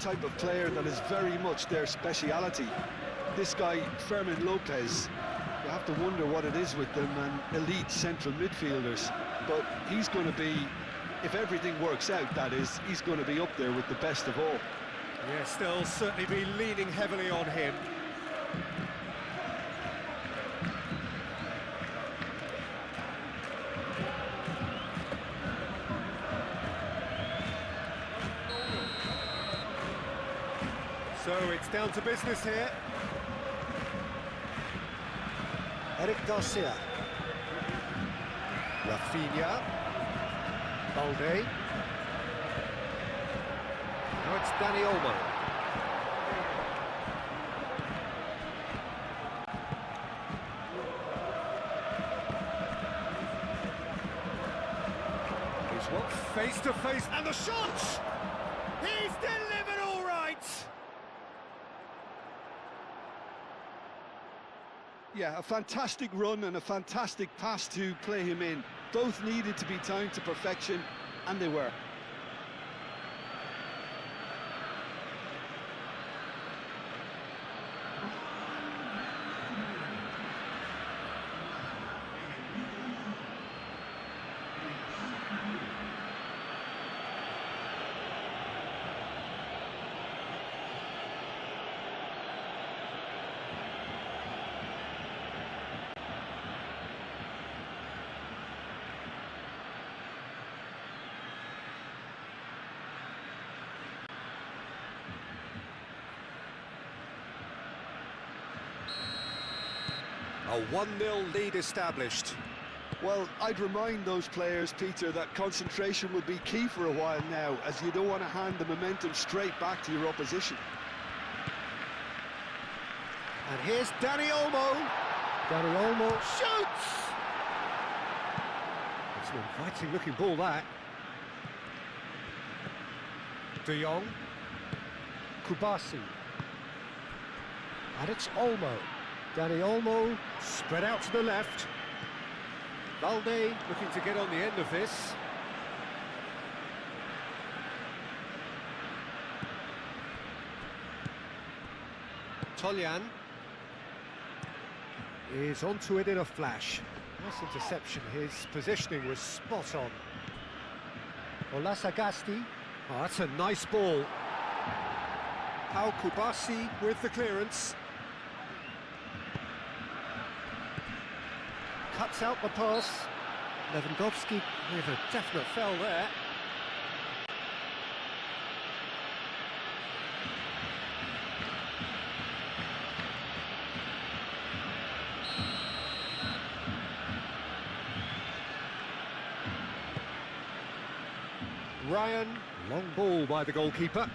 type of player that is very much their speciality. This guy, Fermin Lopez, you have to wonder what it is with them and elite central midfielders. But he's going to be, if everything works out, that is, he's going to be up there with the best of all. Yes, they'll certainly be leaning heavily on him. So it's down to business here. Eric Garcia. Rafinha. Balde. Now it's Dani Olmo. He's what? Face to face, and the shot! He's delivered all right! Yeah, a fantastic run and a fantastic pass to play him in. Both needed to be timed to perfection, and they were. A 1-0 lead established. Well, I'd remind those players, Peter, that concentration will be key for a while now, as you don't want to hand the momentum straight back to your opposition. And here's Dani Olmo. Dani Olmo shoots! It's an inviting looking ball, that. De Jong. Kubasi. And it's Olmo. Dani Olmo, Spread out to the left. Balde looking to get on the end of this. Toljan is onto it in a flash. Nice interception, his positioning was spot on. Olasagasti. Oh, that's a nice ball. Pau Kubasi with the clearance. Cuts out the pass. Lewandowski with a definite foul there. Ryan, long ball by the goalkeeper.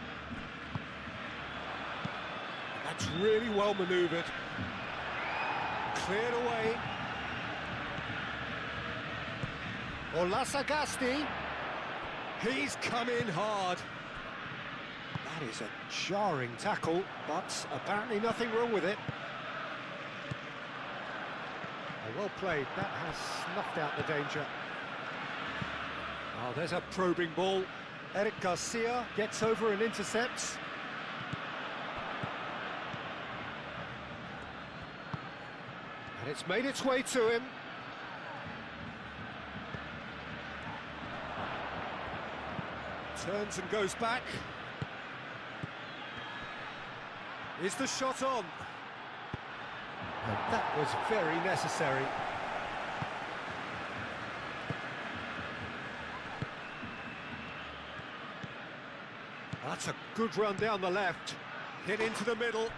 That's really well manoeuvred. Cleared away. Olasagasti. He's come in hard. That is a jarring tackle, but apparently nothing wrong with it. Oh, well played. That has snuffed out the danger. Oh, there's a probing ball. Eric Garcia gets over and intercepts. And it's made its way to him. Turns and goes back. Is the shot on? And that was very necessary. That's a good run down the left. Hit into the middle.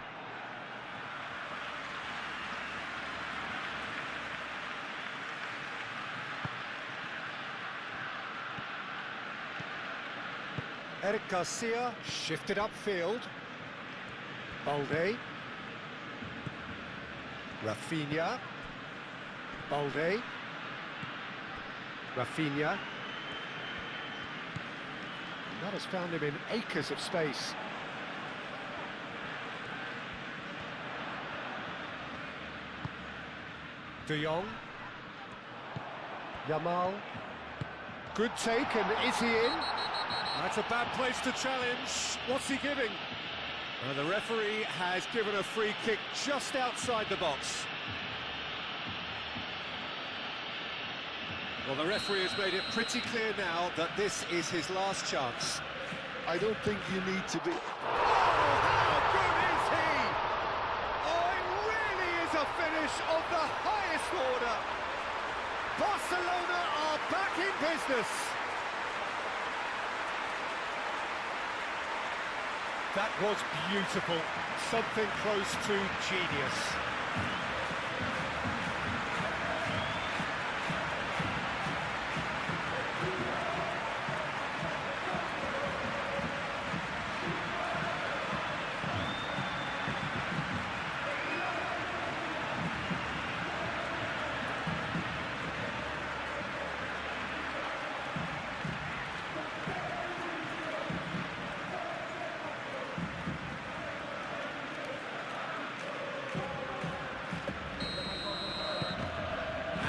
Eric Garcia shifted upfield. Balde. Rafinha. Balde. Rafinha. That has found him in acres of space. De Jong. Yamal. Good take, and is he in? That's a bad place to challenge. What's he giving? The referee has given a free kick just outside the box. Well, the referee has made it pretty clear now that this is his last chance. I don't think you need to be... Oh, how good is he? Oh, it really is a finish of the highest order. Barcelona are back in business. That was beautiful. Something close to genius.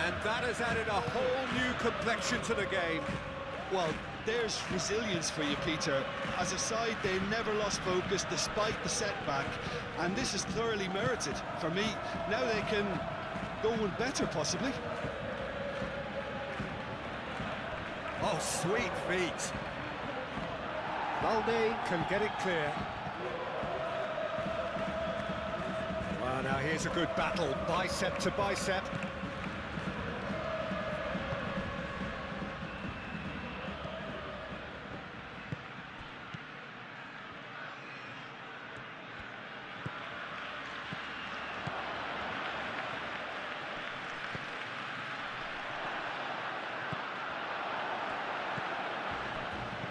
And that has added a whole new complexion to the game. Well, there's resilience for you, Peter. As a side, they never lost focus despite the setback, and this is thoroughly merited. For me, now they can go one better, possibly. Oh, sweet feet. Valde can get it clear. Well, now here's a good battle, bicep to bicep.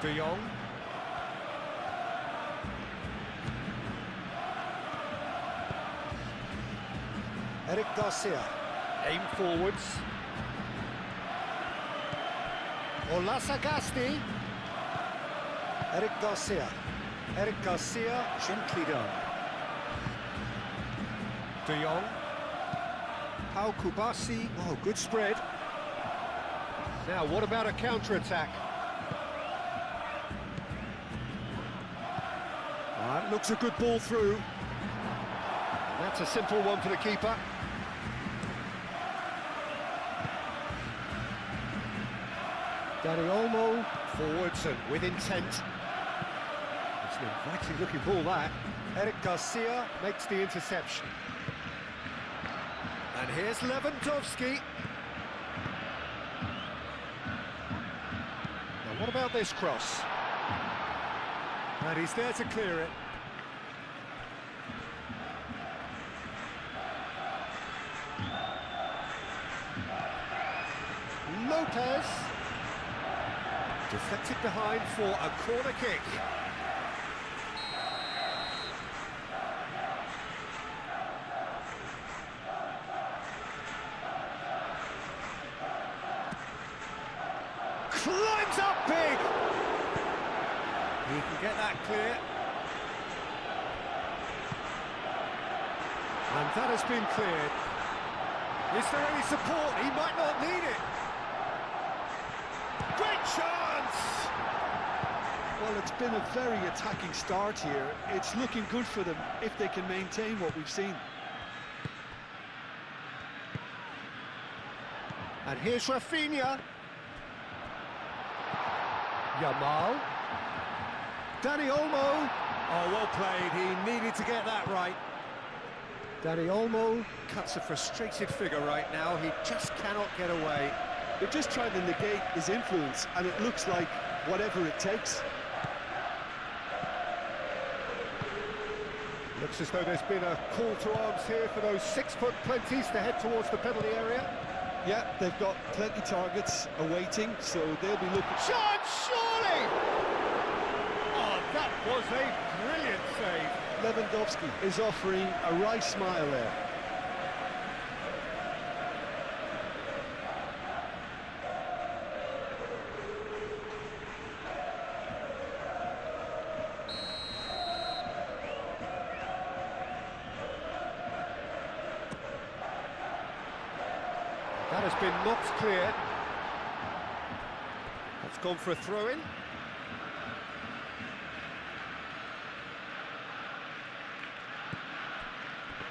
De Jong. Eric Garcia. Aim forwards. Olasagasti. Eric Garcia. Eric Garcia, gently done. De Jong. Pau Kubasi. Oh, good spread. Now, what about a counter-attack? That looks a good ball through. And that's a simple one for the keeper. Dani Olmo, forwards and with intent. It's an inviting looking ball, that. Eric Garcia makes the interception. And here's Lewandowski. Now what about this cross? And he's there to clear it. Lopez. Deflected behind for a corner kick. Climbs up big. He can get that clear. And that has been cleared. Is there any support? He might not need it. Great chance! Well, it's been a very attacking start here. It's looking good for them if they can maintain what we've seen. And here's Rafinha. Yamal. Dani Olmo. Oh, well played. He needed to get that right. Dani Olmo cuts a frustrated figure right now. He just cannot get away. They're just trying to negate his influence, and it looks like whatever it takes. Looks as though there's been a call to arms here for those 6-foot plenties to head towards the penalty area. Yeah, they've got plenty targets awaiting, so they'll be looking... Shot, surely! Oh, that was a brilliant save. Lewandowski is offering a wry smile there. That has been knocked clear. gone for a throw-in.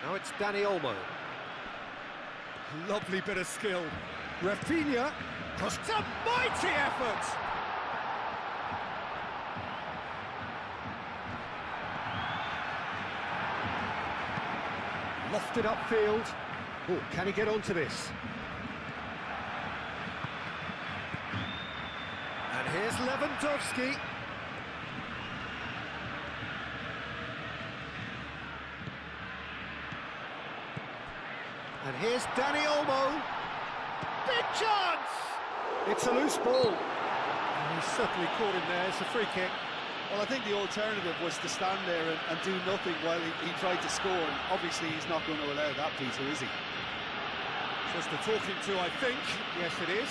Now it's Dani Olmo. Lovely bit of skill. Rafinha, cross, it's a mighty effort! Lofted upfield. Oh, can he get onto this? And here's Lewandowski. And here's Dani Olmo. Big chance! It's a loose ball. And he's certainly caught him there. It's a free kick. Well, I think the alternative was to stand there and do nothing while he tried to score, and obviously he's not going to allow that, Peter, is he? Just a talking to, I think. Yes, it is.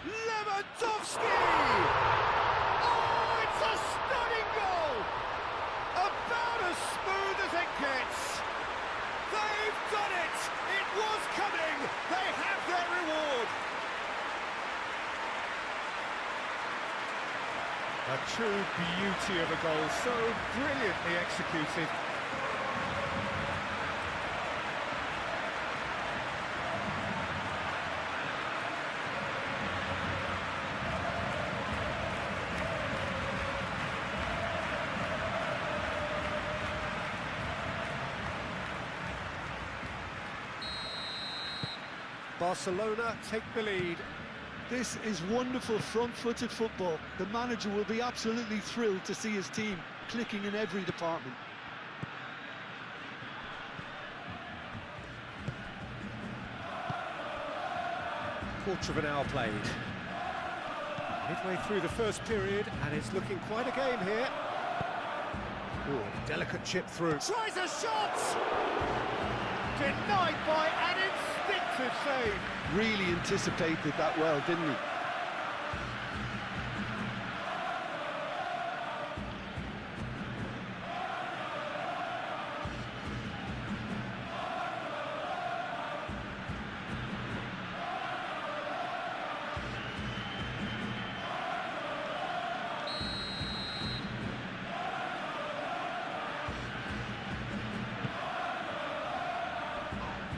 Lewandowski! Oh, it's a stunning goal! About as smooth as it gets. They've done it! It was coming! They have their reward! A true beauty of a goal, so brilliantly executed. Barcelona take the lead. This is wonderful front-footed football. The manager will be absolutely thrilled to see his team clicking in every department. Quarter of an hour played. Midway through the first period, and it's looking quite a game here. Ooh, delicate chip through. Tries a shot! Denied by an instinctive save. Really anticipated that well, didn't he?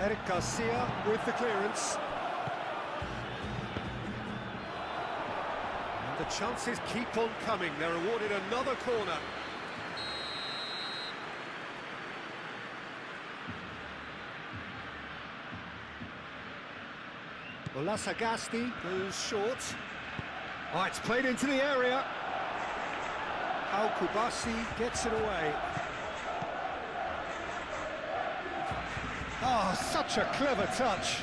Eric Garcia with the clearance. And the chances keep on coming. They're awarded another corner. Olasagasti goes short. Oh, it's played into the area. Al Kubasi gets it away. Oh, such a clever touch.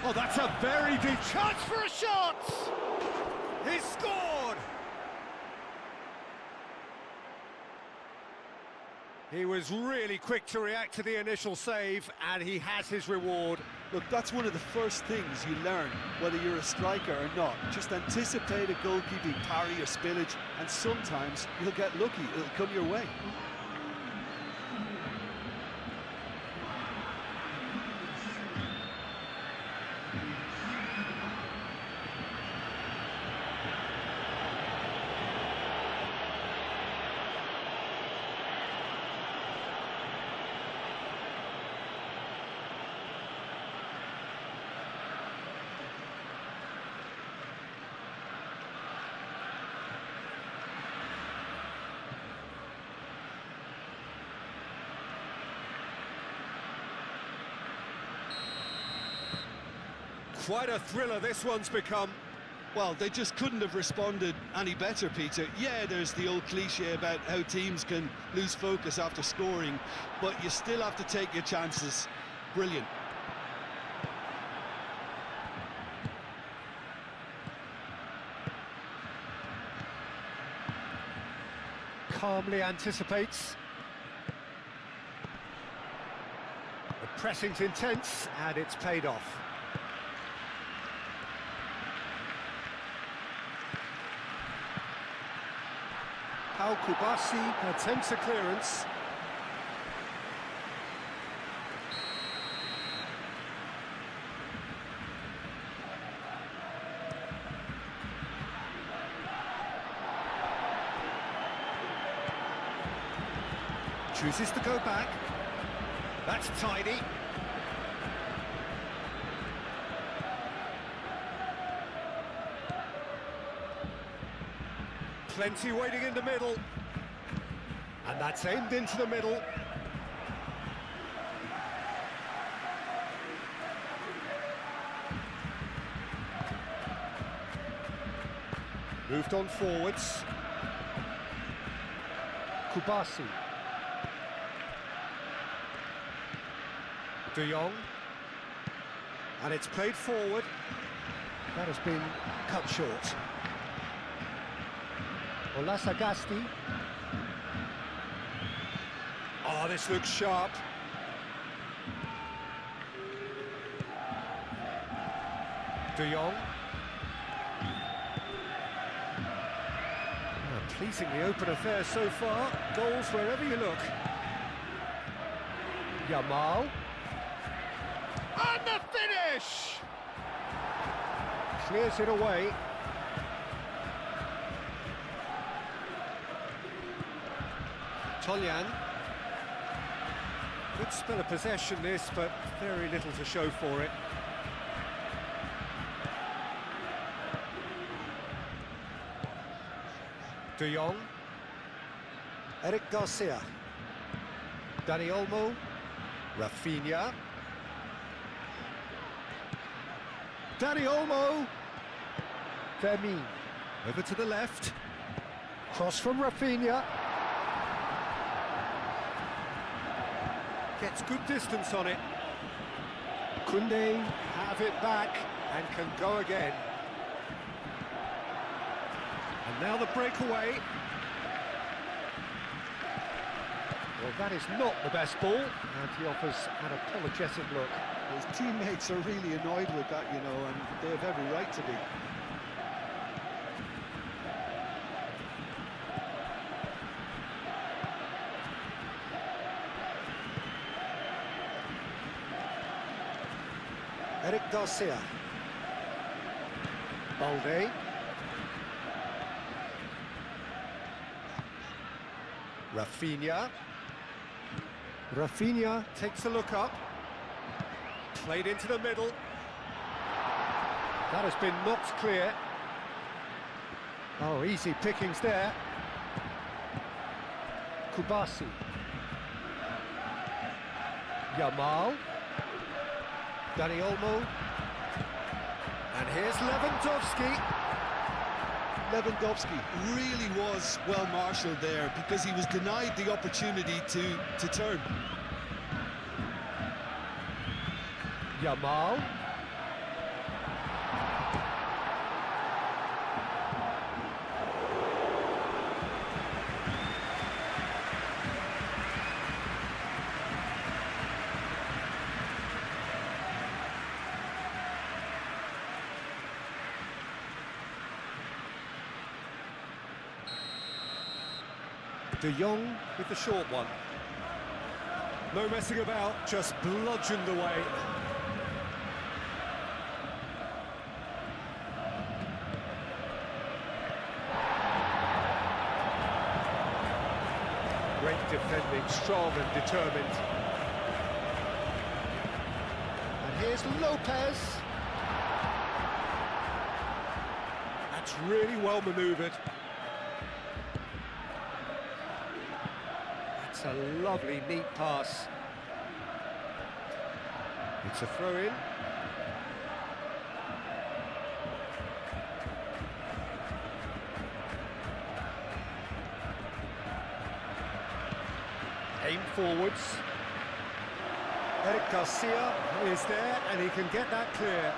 Oh, that's a very deep Chance for a shot! He scored! He was really quick to react to the initial save, and he has his reward. Look, that's one of the first things you learn, whether you're a striker or not. Just anticipate a goalkeeping parry or spillage, and sometimes you'll get lucky, it'll come your way. Quite a thriller this one's become. Well, they just couldn't have responded any better, Peter. Yeah, there's the old cliche about how teams can lose focus after scoring, but you still have to take your chances. Brilliant. Calmly anticipates. Pressing's intense, and it's paid off. Pau Kubasi attempts a clearance. Chooses to go back. That's tidy. Plenty waiting in the middle. And that's aimed into the middle. Moved on forwards. Kubasi. De Jong, and it's played forward. That has been cut short. Olasagasti. Oh, this looks sharp. De Jong. Pleasingly open affair so far. Goals wherever you look. Yamal. And the finish! Clears it away. Toljan. Good spell of possession this, but very little to show for it. De Jong. Eric Garcia. Dani Olmo. Rafinha. Dani Olmo. Fermin. Over to the left. Cross from Rafinha. Gets good distance on it. Koundé have it back and can go again. And now the breakaway. Well, that is not the best ball, and he offers an apologetic look. His teammates are really annoyed with that, you know, and they have every right to be. Eric Garcia. Balde. Rafinha. Rafinha takes a look up. Played into the middle. That has been knocked clear. Oh, easy pickings there. Kubasi. Yamal. Dani Olmo. And here's Lewandowski. Lewandowski really was well marshalled there because he was denied the opportunity to turn. Yamal. De Jong with the short one. No messing about, just bludgeoned away. Great defending, strong and determined. And here's Lopez. That's really well manoeuvred. It's a lovely, neat pass. It's a throw-in. Aim forwards. Eric Garcia is there, and he can get that clear.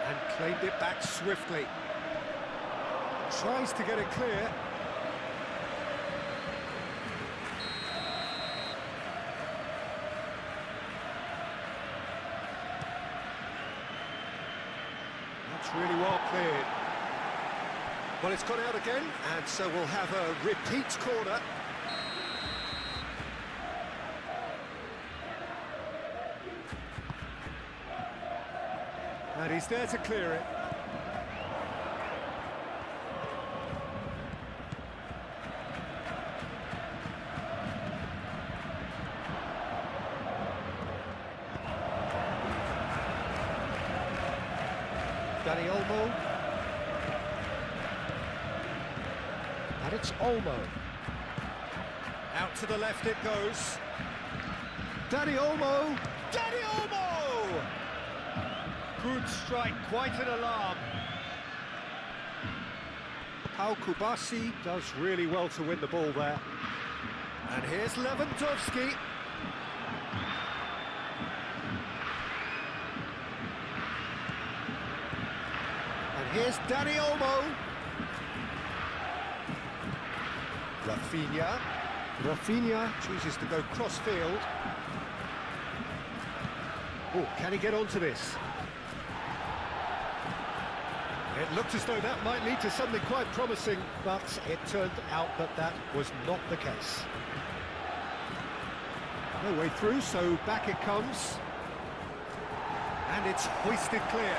And claimed it back swiftly. Tries to get it clear. That's really well cleared. Well, it's gone out again, and so we'll have a repeat corner. And he's there to clear it. Dani Olmo. And it's Olmo. Out to the left it goes. Dani Olmo. Dani Olmo! Good strike, quite an alarm. Pau Kubasi does really well to win the ball there. And here's Lewandowski. And here's Dani Olmo. Rafinha. Rafinha chooses to go cross-field. Oh, can he get onto this? It looked as though that might lead to something quite promising, but it turned out that that was not the case. No way through, so back it comes. And it's hoisted clear.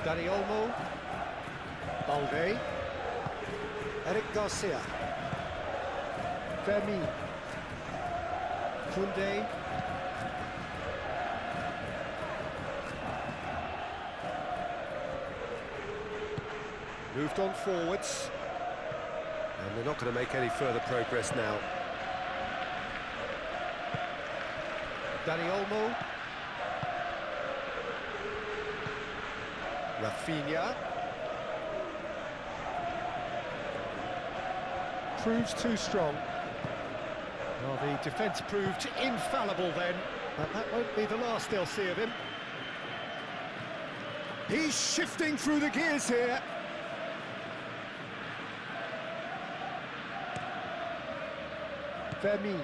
Dani Olmo. Balde. Eric Garcia. Fermin. Koundé. Moved on forwards. And they're not going to make any further progress now. Dani Olmo. Rafinha. Proves too strong. Well, the defence proved infallible then, but that won't be the last they'll see of him. He's shifting through the gears here. Fermin.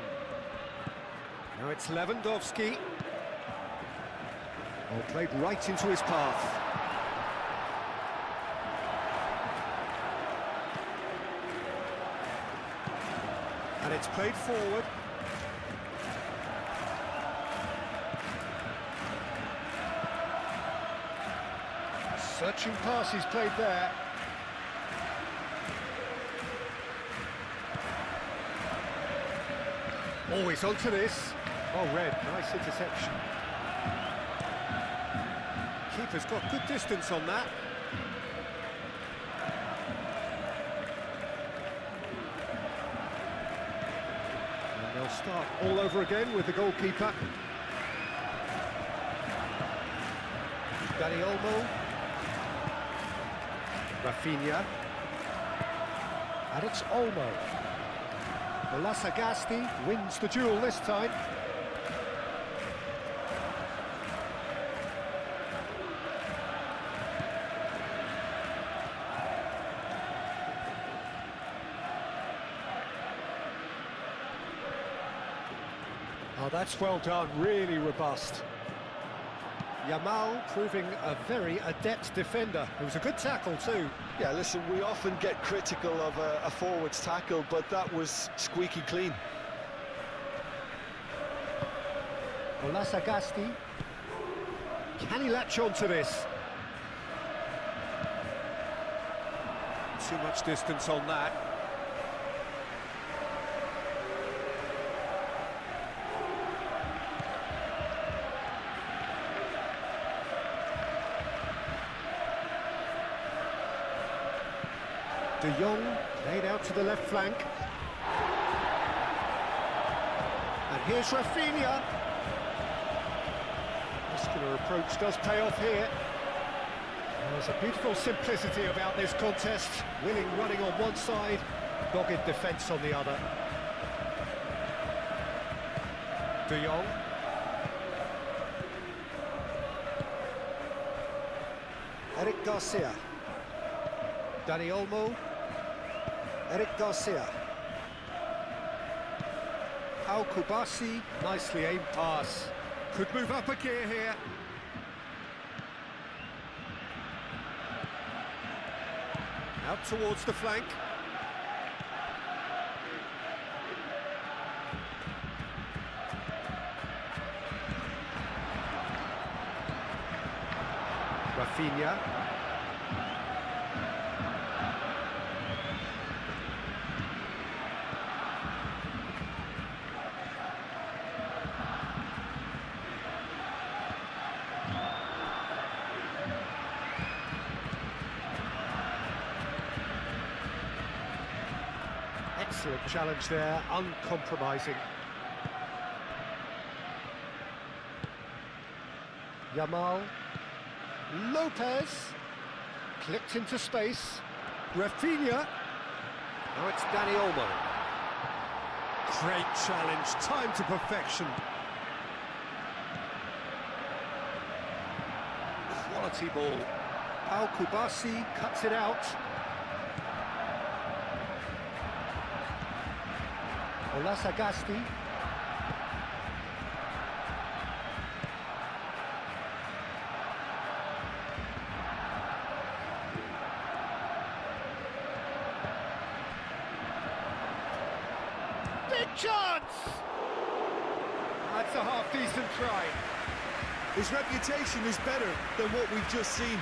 Now it's Lewandowski. All played right into his path. And it's played forward. Searching pass he's played there. Always onto this. Oh, red, nice interception. Keeper's got good distance on that. And they'll start all over again with the goalkeeper. Dani Olmo. Rafinha. And it's Olmo. Sagasti wins the duel this time. Oh, that's well done, really robust. Yamal proving a very adept defender. It was a good tackle too. Yeah, listen, we often get critical of a forward's tackle, but that was squeaky clean. Sagasti. Can he latch on to this? Too much distance on that. De Jong laid out to the left flank. And here's Rafinha. Muscular approach does pay off here. And there's a beautiful simplicity about this contest. Willing running on one side, dogged defence on the other. De Jong. Eric Garcia. Dani Olmo. Eric Garcia. Al-Kubasi, nicely aimed pass. Could move up a gear here. Out towards the flank. Rafinha. Excellent challenge there, uncompromising. Yamal. Lopez. Clipped into space. Rafinha. Now it's Dani Olmo. Great challenge, time to perfection. Quality ball. Al-Kubasi cuts it out. Olasagasti. Big chance! That's a half-decent try. His reputation is better than what we've just seen.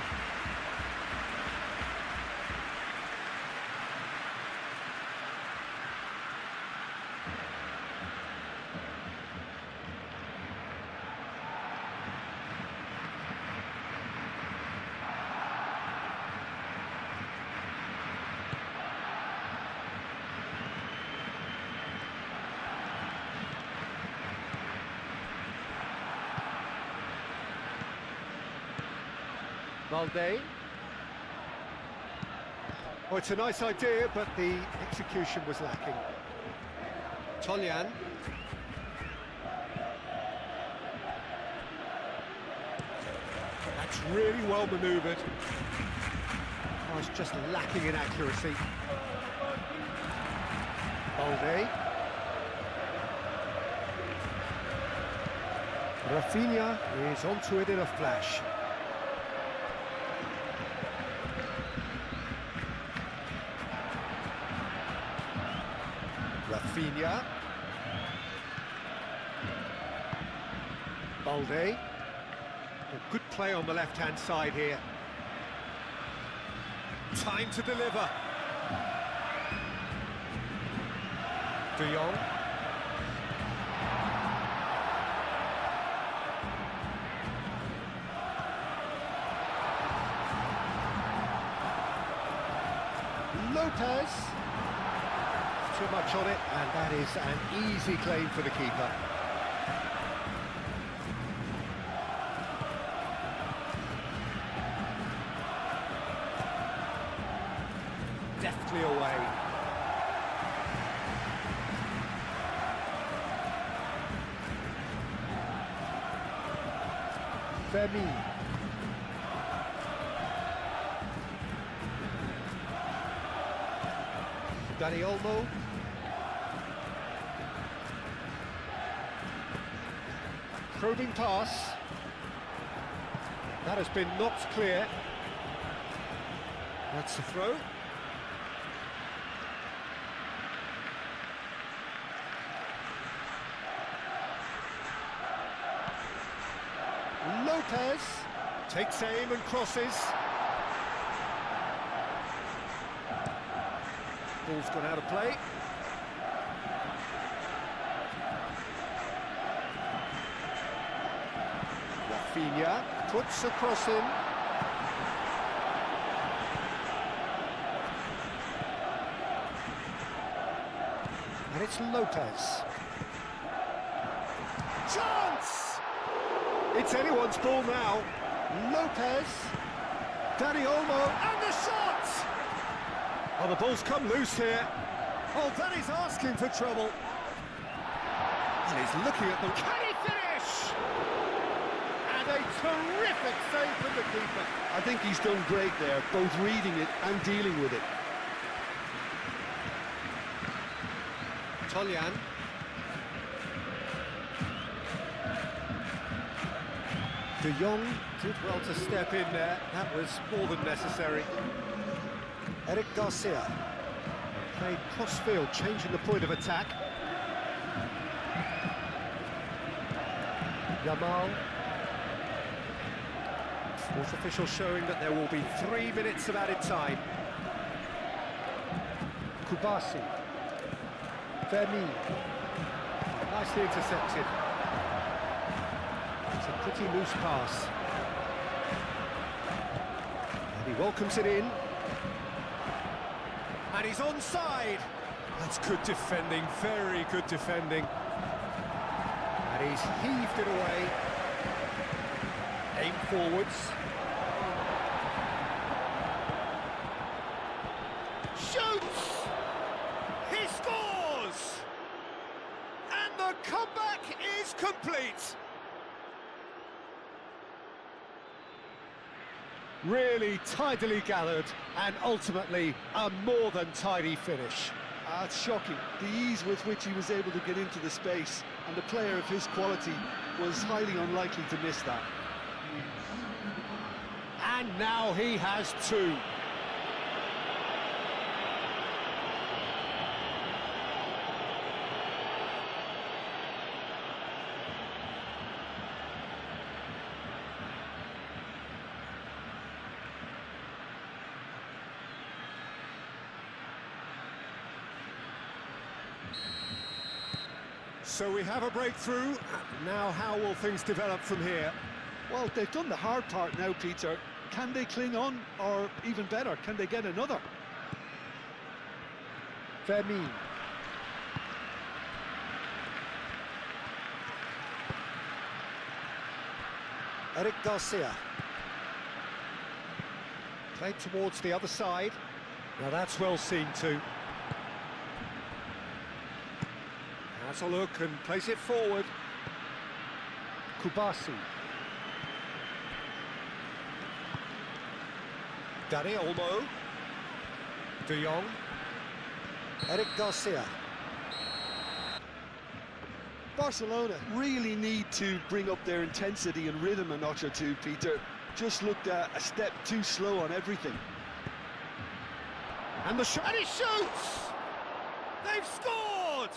Valde. Oh, it's a nice idea, but the execution was lacking. Toljan. That's really well manoeuvred. Oh, it's just lacking in accuracy. Valde. Rafinha is onto it in a flash. Rafinha. Balde. A good play on the left-hand side here. Time to deliver. De Jong. Lopez. Too much on it, and that is an easy claim for the keeper. Deftly away. Femi. Dani Olmo. Probing pass. That has been knocked clear. That's the throw. Lopez takes aim and crosses. Ball's gone out of play. Rafinha puts a cross in. And it's Lopez. Chance! It's anyone's ball now. Lopez. Dani Olmo. And the shot! Oh, the ball's come loose here. Oh, Dani's asking for trouble. And he's looking at them. Can he finish? And a terrific save from the keeper. I think he's done great there, both reading it and dealing with it. Toljan. De Jong did well to step in there. That was more than necessary. Eric Garcia played cross-field, changing the point of attack. Yamal. Fourth official showing that there will be 3 minutes of added time. Kubasi. Vermi. Nicely intercepted. It's a pretty loose pass. And he welcomes it in. And he's onside. That's good defending, very good defending. And he's heaved it away. Aim forwards. Shoots! He scores! And the comeback is complete. Really tidily gathered, and ultimately a more than tidy finish. It's shocking, the ease with which he was able to get into the space, and a player of his quality was highly unlikely to miss that. And now he has two. So we have a breakthrough. Now how will things develop from here? Well, they've done the hard part now, Peter. Can they cling on, or even better, can they get another? Vermi. Eric Garcia. Played towards the other side. Now that's well seen too. Has a look and plays it forward. Kubasi. Dani Olmo. De Jong. Eric Garcia. Barcelona really need to bring up their intensity and rhythm a notch or two, Peter. Just looked a step too slow on everything. And the shot. And he shoots! They've scored!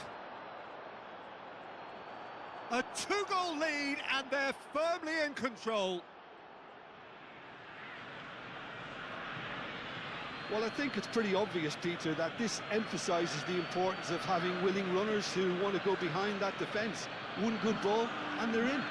A 2-goal lead, and they're firmly in control. Well, I think it's pretty obvious, Peter, that this emphasises the importance of having willing runners who want to go behind that defence. One good ball, and they're in.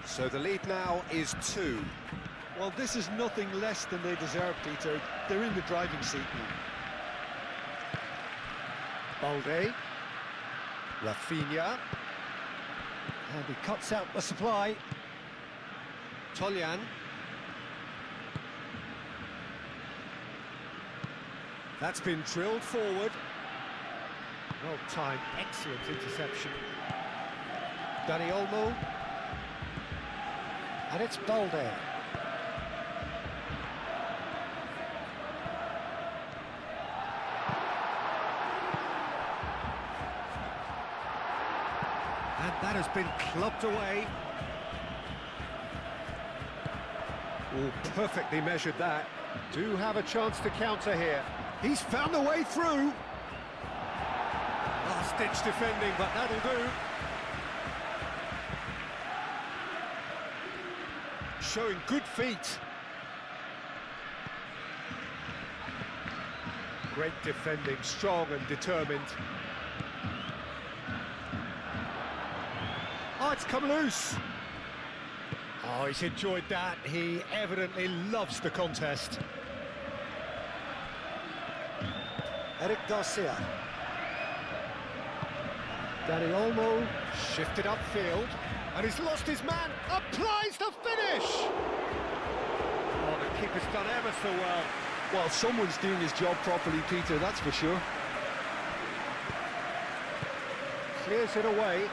So the lead now is 2. Well, this is nothing less than they deserve, Peter. They're in the driving seat now. Balde. Rafinha. And he cuts out the supply. Toljan. That's been drilled forward. Well timed, excellent interception. Dani Olmo. And it's Balde. And that has been clubbed away. Oh, perfectly measured that. Do have a chance to counter here. He's found a way through. Last-ditch defending, but that'll do. Showing good feet. Great defending, strong and determined. Oh, it's come loose. Oh, he's enjoyed that. He evidently loves the contest. Eric Garcia. Danny Olmo shifted upfield, and he's lost his man, applies the finish! Oh, the keeper's done ever so well. Well, someone's doing his job properly, Peter, that's for sure. Clears it away.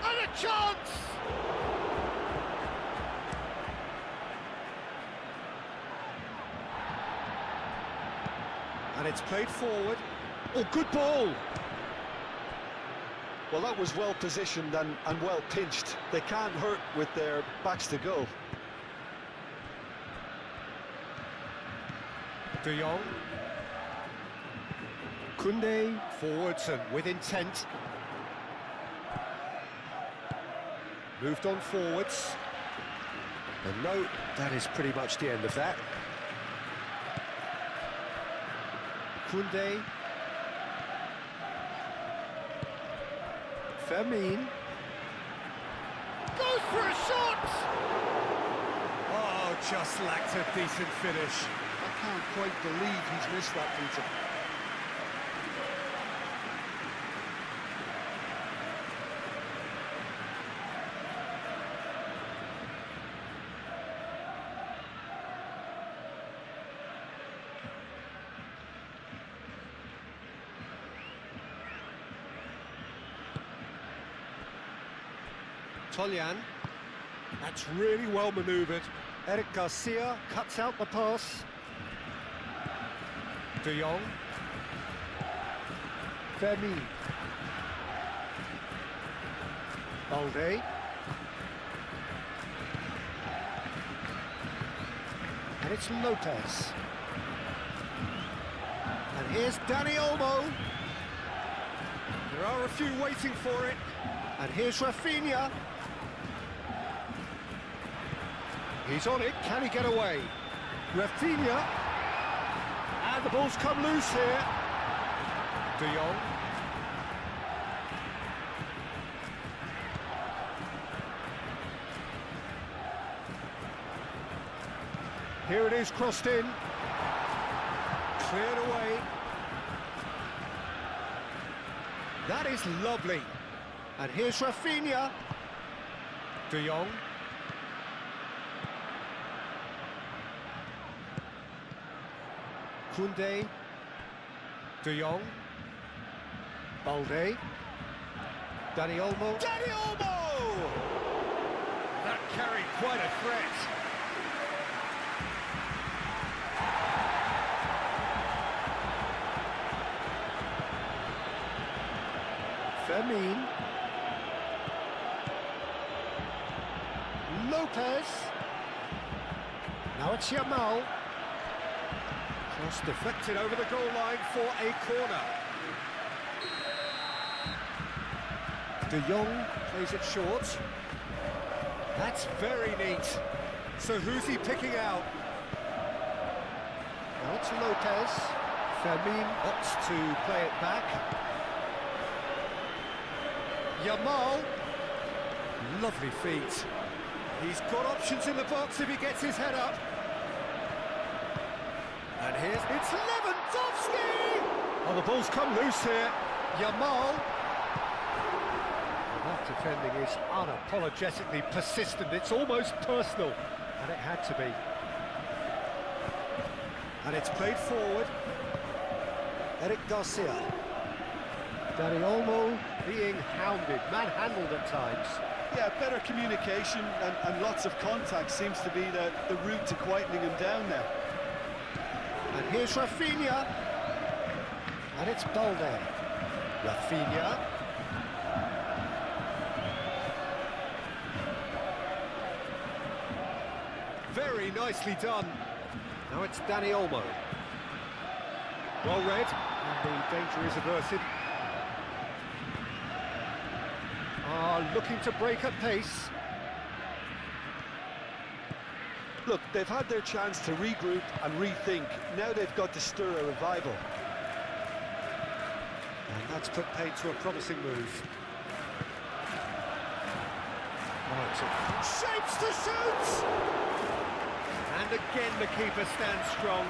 And a chance! And it's played forward. Oh, good ball! Well, that was well positioned and well pinched. They can't hurt with their backs to goal. De Jong. Koundé forwards and with intent. Moved on forwards. And no, that is pretty much the end of that. Koundé. Fermin. Goes for a shot! Oh, just lacked a decent finish. I can't quite believe he's missed that, Peter. Toljan. That's really well manoeuvred. Eric Garcia cuts out the pass. De Jong. Fermin. Balde. And it's Lopez. And here's Danny Olmo. There are a few waiting for it. And here's Rafinha. He's on it, can he get away? Rafinha. And the ball's come loose here. De Jong. Here it is, crossed in. Cleared away. That is lovely. And here's Rafinha. De Jong. Koundé. De Jong. Balde. Danny Olmo. Danny Olmo! That carried quite a threat. Fermin. Lopez. Now it's Yamal. Cross deflected over the goal line for a corner. De Jong plays it short. That's very neat. So who's he picking out? Now it's Lopez. Fermin opts to play it back. Yamal. Lovely feet. He's got options in the box if he gets his head up. And here's, it's Lewandowski! Oh, the ball's come loose here. Yamal. Well, that defending is unapologetically persistent. It's almost personal. And it had to be. And it's played forward. Eric Garcia. Danny Olmo being hounded, manhandled at times. Yeah, better communication and lots of contact seems to be the route to quietening him down now. And here's Rafinha. And it's Balde. Rafinha. Very nicely done. Now it's Danny Olmo. Well read, and the danger is averted. Looking to break at pace. Look, they've had their chance to regroup and rethink. Now they've got to stir a revival. And that's put paid to a promising move. Right, shapes to shoot! And again the keeper stands strong.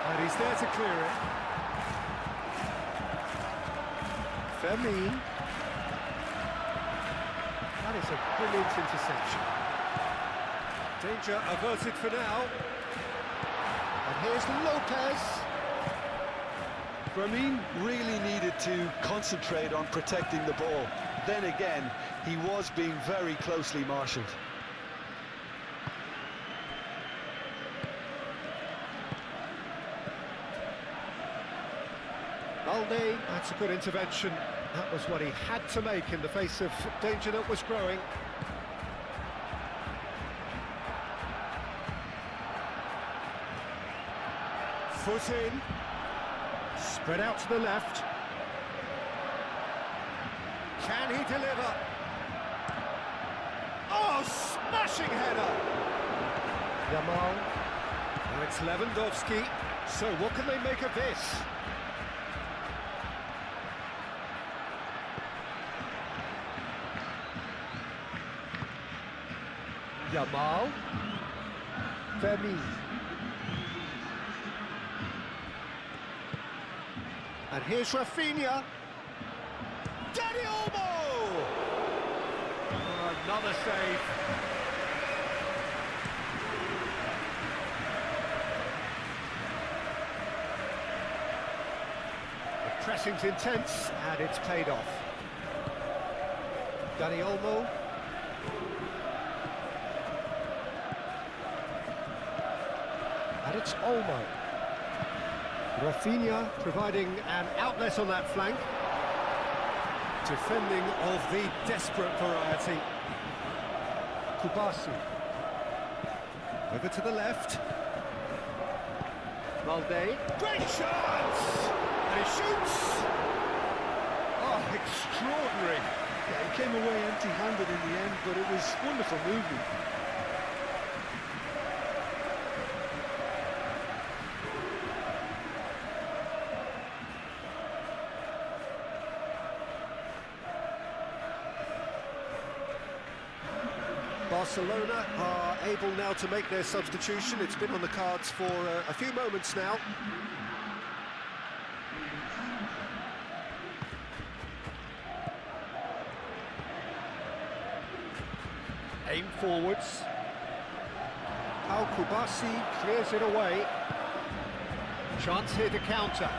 And he's there to clear it. Fermin. That is a brilliant interception. Danger averted for now. And here's Lopez. Fermin really needed to concentrate on protecting the ball. Then again, he was being very closely marshalled. Balde, that's a good intervention. That was what he had to make in the face of danger that was growing. Foot in. Spread out to the left. Can he deliver? Oh, smashing header! Yamal. Now it's Lewandowski. So what can they make of this? Yamal. Fermin. And here's Rafinha. Dani Olmo! Oh, another save. The pressing's intense, and it's paid off. Dani Olmo. And it's Olmo. Rafinha providing an outlet on that flank. Defending of the desperate variety. Kubasi. Over to the left. Balde. Great chance! And he shoots! Oh, extraordinary. Yeah, he came away empty-handed in the end, but it was wonderful movement. Barcelona are able now to make their substitution. It's been on the cards for a few moments now. Aim forwards. Kubasi clears it away. Chance here to counter.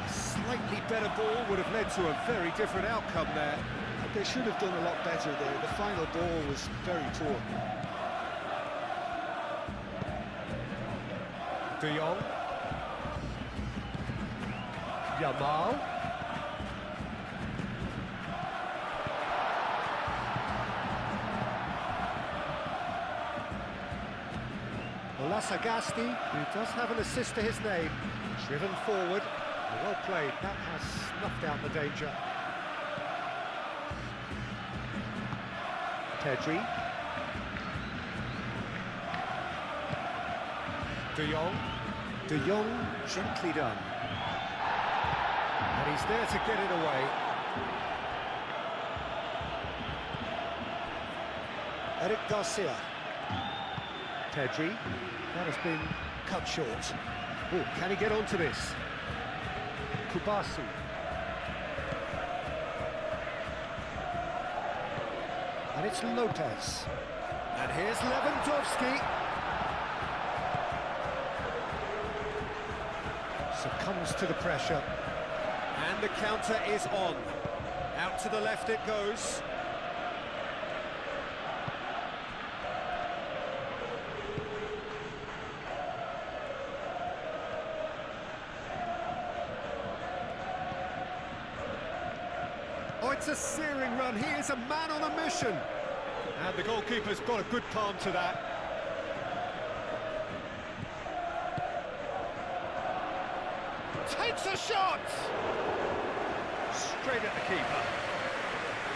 A slightly better ball would have led to a very different outcome there. They should have done a lot better there. The final ball was very poor. De Jong. Yamal. Lasagasti, who does have an assist to his name. Driven forward. Well played. That has snuffed out the danger. Pedri. De Jong. De Jong, gently done. And he's there to get it away. Eric Garcia. Pedri. That has been cut short. Oh, can he get onto this? Kubasi. And it's Lopez. And here's Lewandowski. Succumbs to the pressure. And the counter is on. Out to the left it goes. Oh, it's a searing run. He is a man on a mission. And the goalkeeper's got a good palm to that. takes a shot! Straight at the keeper.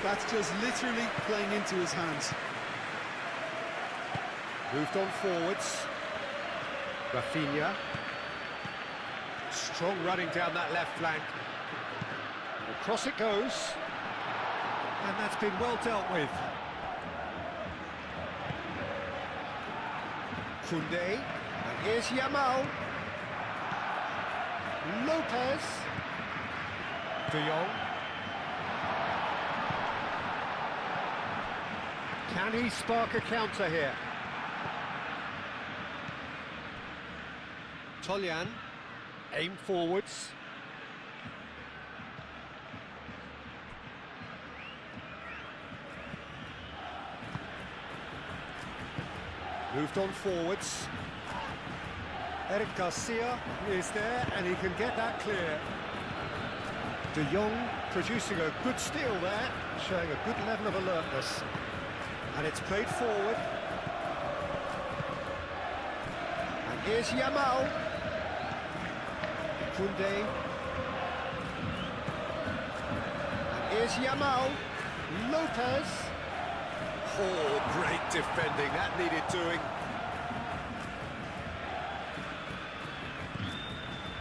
That's just literally playing into his hands. Moved on forwards. Rafinha. Strong running down that left flank. Across it goes. And that's been well dealt with. Koundé. And here's Yamal. Lopez. De Jong. Can he spark a counter here? Toljan, aim forwards. Moved on forwards. Eric Garcia is there and he can get that clear. De Jong producing a good steal there, showing a good level of alertness. And it's played forward. And here's Yamal. Koundé. And here's Yamal. Lopez. Oh, great defending. That needed doing.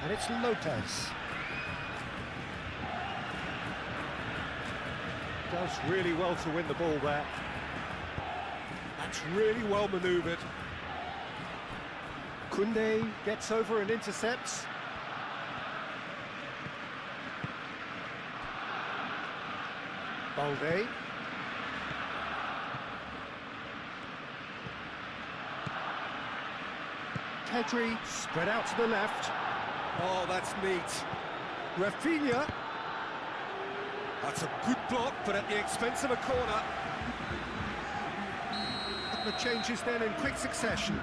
And it's Lopez. Does really well to win the ball there. That's really well manoeuvred. Koundé gets over and intercepts. Balde. Pedri spread out to the left. Oh, that's neat. Rafinha. That's a good block, but at the expense of a corner. The changes then in quick succession.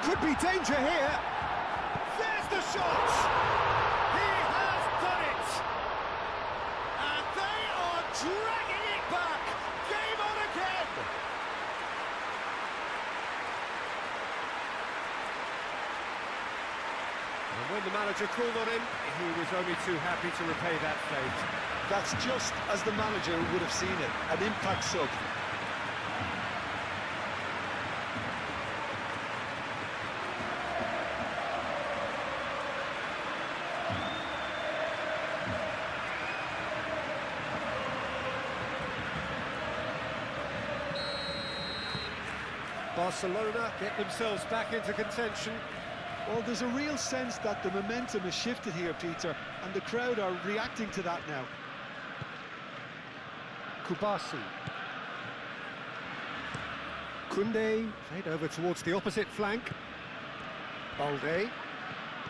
Could be danger here. There's the shot! He has done it! And they are dragging it back! Game on again! And when the manager called on him, he was only too happy to repay that fate. That's just as the manager would have seen it, an impact sub. Barcelona get themselves back into contention. Well, there's a real sense that the momentum has shifted here, Peter, and the crowd are reacting to that now. Kubasi. Koundé played over towards the opposite flank. Balde.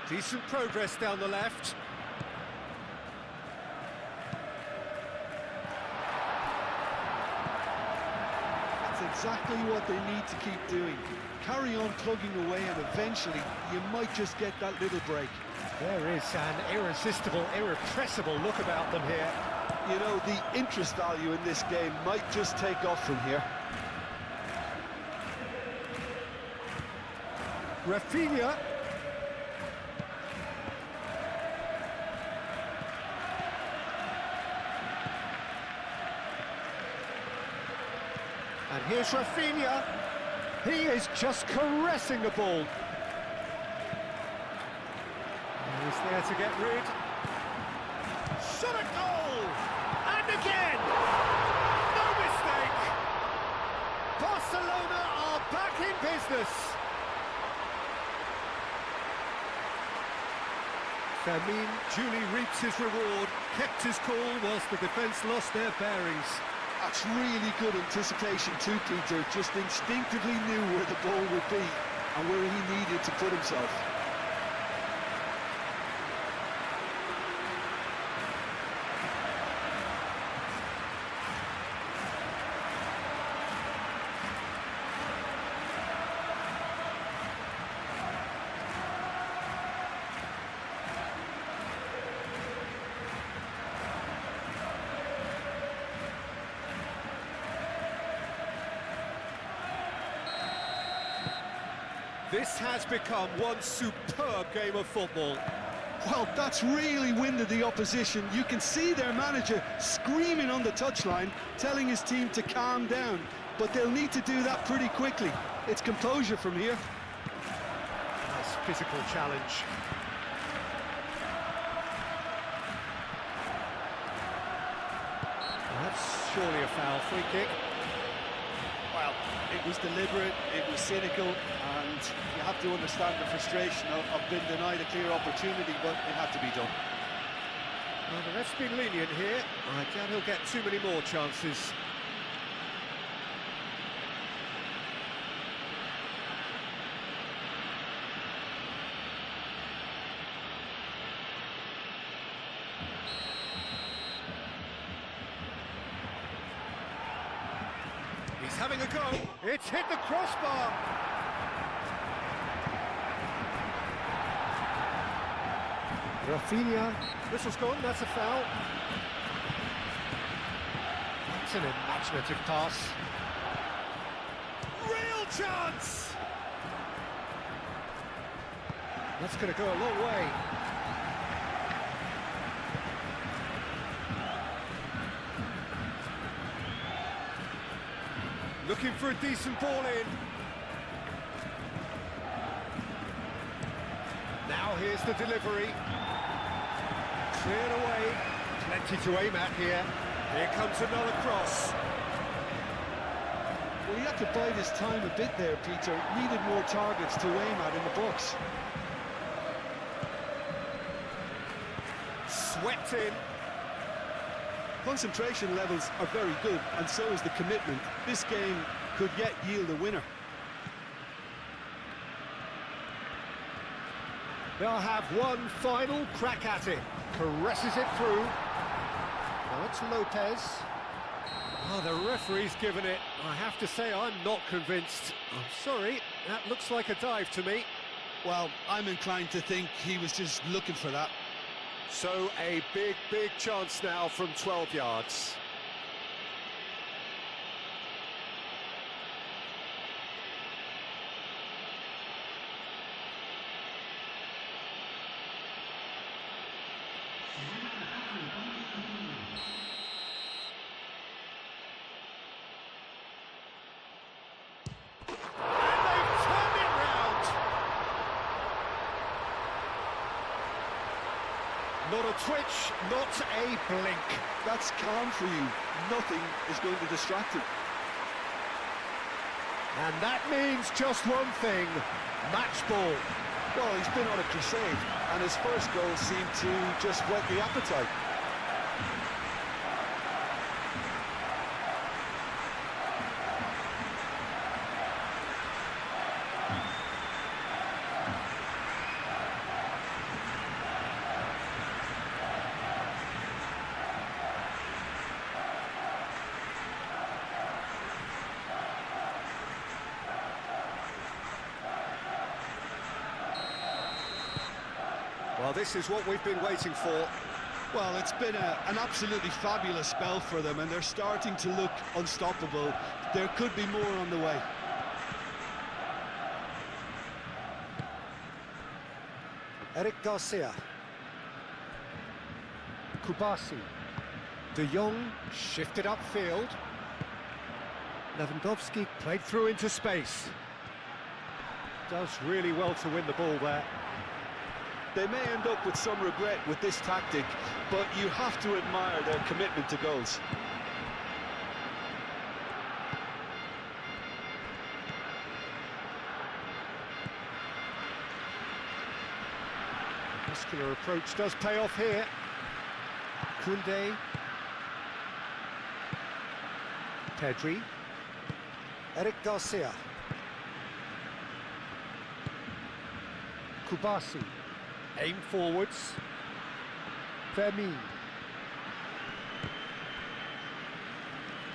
Decent progress down the left. That's exactly what they need to keep doing. Carry on plugging away and eventually you might just get that little break. There is an irresistible, irrepressible look about them here. You know, the interest value in this game might just take off from here. Rafinha. And here's Rafinha. He is just caressing the ball. He's there to get rid. Shot at goal! And again! No mistake! Barcelona are back in business! Fermin duly reaps his reward, kept his cool whilst the defence lost their bearings. That's really good anticipation too, Peter. Just instinctively knew where the ball would be and where he needed to put himself. This has become one superb game of football. Well, that's really winded the opposition. You can see their manager screaming on the touchline, telling his team to calm down. But they'll need to do that pretty quickly. It's composure from here. Nice physical challenge. That's surely a foul. Free kick. Well, it was deliberate, it was cynical, and you have to understand the frustration of being denied a clear opportunity, but it had to be done. Well, the ref's been lenient here. I doubt he'll get too many more chances. He's having a go. It's hit the crossbar. Rafinha. Whistle's gone, that's a foul. That's an imaginative pass. Real chance! That's going to go a long way. Looking for a decent ball in. Now here's the delivery. Cleared away. Plenty to aim at here. Here comes another cross. Well, he had to bide his time a bit there, Peter. Needed more targets to aim at in the box. Swept in. Concentration levels are very good, and so is the commitment. This game could yet yield a winner. They'll have one final crack at it. Caresses it through. Now it's Lopez. Oh, the referee's given it. I have to say, I'm not convinced. I'm sorry, that looks like a dive to me. Well, I'm inclined to think he was just looking for that. So a big chance now from 12 yards. Not a twitch, not a blink. That's calm for you. Nothing is going to distract him. And that means just one thing, match ball. Well, he's been on a crusade, and his first goal seemed to just whet the appetite. Well, this is what we've been waiting for. Well, it's been an absolutely fabulous spell for them, and they're starting to look unstoppable. There could be more on the way. Eric Garcia. Kubasi. De Jong shifted upfield. Lewandowski played through into space. Does really well to win the ball there. They may end up with some regret with this tactic, but you have to admire their commitment to goals. Muscular approach does pay off here. Koundé. Pedri. Eric Garcia. Kubasi. Aim forwards. Fermin.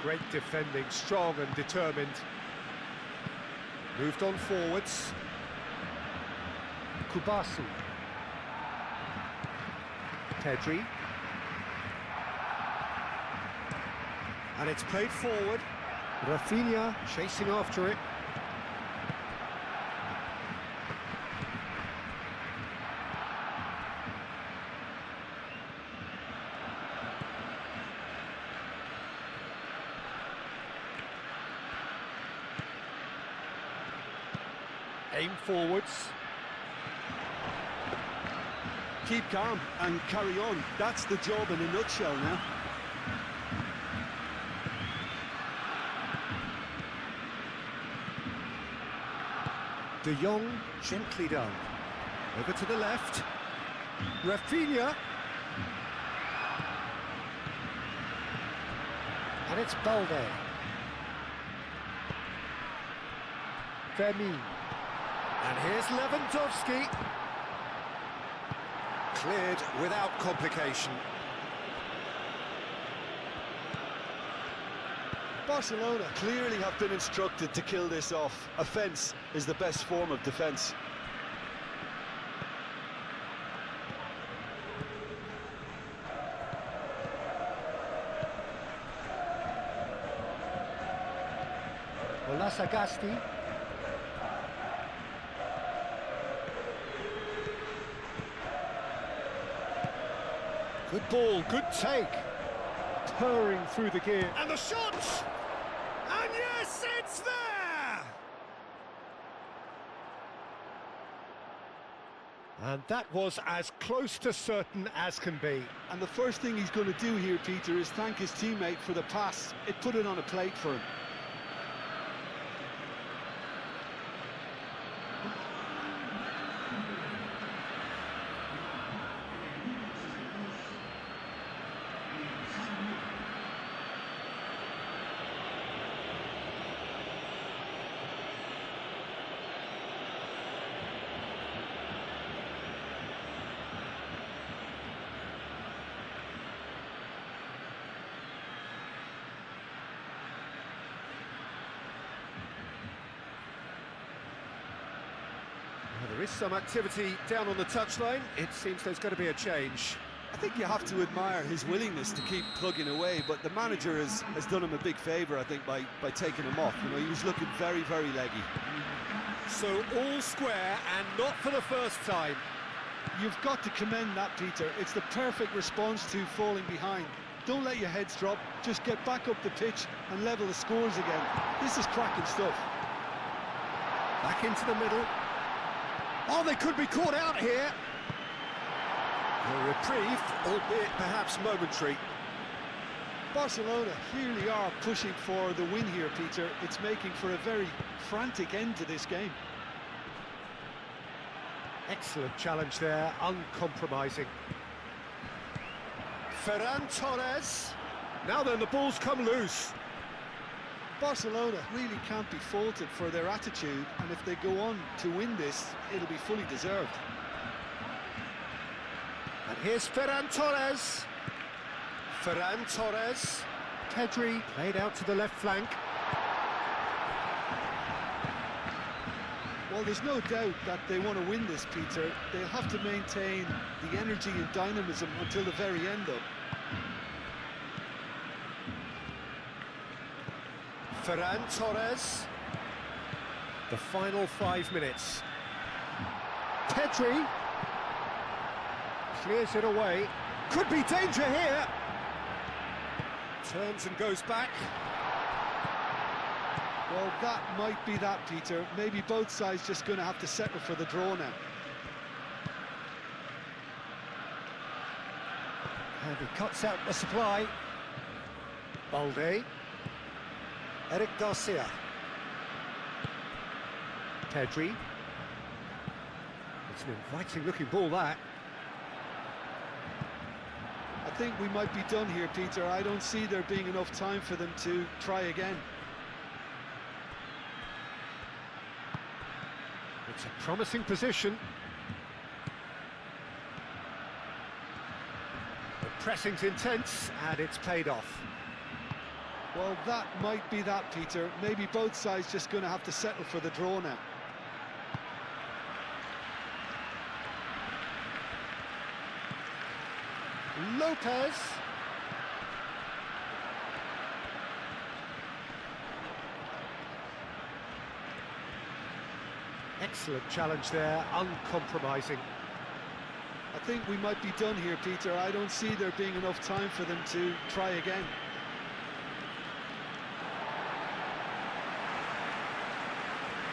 Great defending, strong and determined. Moved on forwards. Kubasi. Pedri. And it's played forward. Rafinha chasing after it. Aim forwards. Keep calm and carry on. That's the job in a nutshell now. De Jong, gently done. Over to the left. Rafinha. And it's Balde. Fermin. And here's Lewandowski. Cleared without complication. Barcelona clearly have been instructed to kill this off. Offence is the best form of defence. Sagasti. Good ball, good take. Purring through the gear. And the shot! And yes, it's there! And that was as close to certain as can be. And the first thing he's going to do here, Peter, is thank his teammate for the pass. It put it on a plate for him. There is some activity down on the touchline. It seems there's going to be a change. I think you have to admire his willingness to keep plugging away, but the manager has done him a big favour, I think, by taking him off. You know, he was looking very, very leggy. So all square, and not for the first time. You've got to commend that, Peter. It's the perfect response to falling behind. Don't let your heads drop, just get back up the pitch and level the scores again. This is cracking stuff. Back into the middle. Oh, they could be caught out here. A reprieve, albeit perhaps momentary. Barcelona really are pushing for the win here, Peter. It's making for a very frantic end to this game. Excellent challenge there, uncompromising. Ferran Torres. Now then, the ball's come loose. Barcelona really can't be faulted for their attitude, and if they go on to win this, it'll be fully deserved. And here's Ferran Torres. Ferran Torres. Pedri played out to the left flank. Well, there's no doubt that they want to win this, Peter. They'll have to maintain the energy and dynamism until the very end, though. Ferran Torres. The final 5 minutes. Pedri. Clears it away. Could be danger here. Turns and goes back. Well, that might be that, Peter. Maybe both sides just going to have to settle for the draw now. And he cuts out the supply. Balde. Eric Garcia. Pedri. It's an inviting-looking ball, that. I think we might be done here, Peter. I don't see there being enough time for them to try again. It's a promising position. The pressing's intense, and it's paid off. Well, that might be that, Peter. Maybe both sides just going to have to settle for the draw now. Lopez. Excellent challenge there, uncompromising. I think we might be done here, Peter. I don't see there being enough time for them to try again.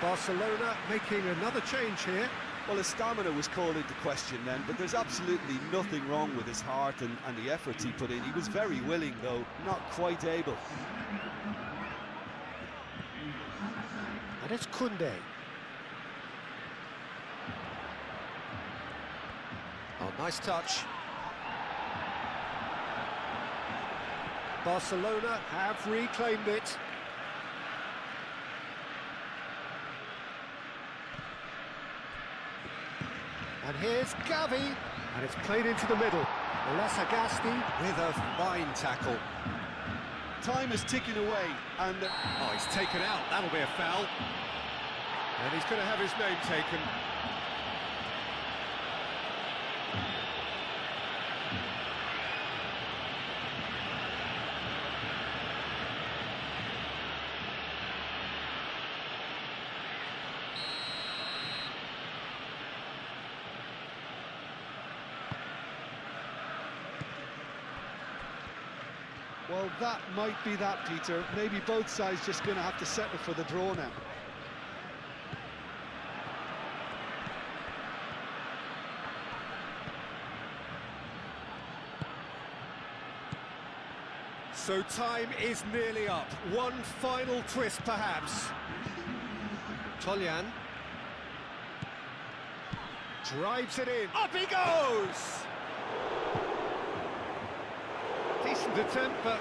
Barcelona making another change here. Well, his stamina was called into question then, but there's absolutely nothing wrong with his heart and the efforts he put in. He was very willing, though, not quite able. And it's Koundé. Oh, nice touch. Barcelona have reclaimed it. And here's Gavi, and it's played into the middle. Agasti with a fine tackle. Time is ticking away, and... Oh, he's taken out, that'll be a foul. And he's going to have his name taken. Well, that might be that, Peter. Maybe both sides just going to have to settle for the draw now. So time is nearly up. One final twist, perhaps. Toljan drives it in. Up he goes! Decent attempt, but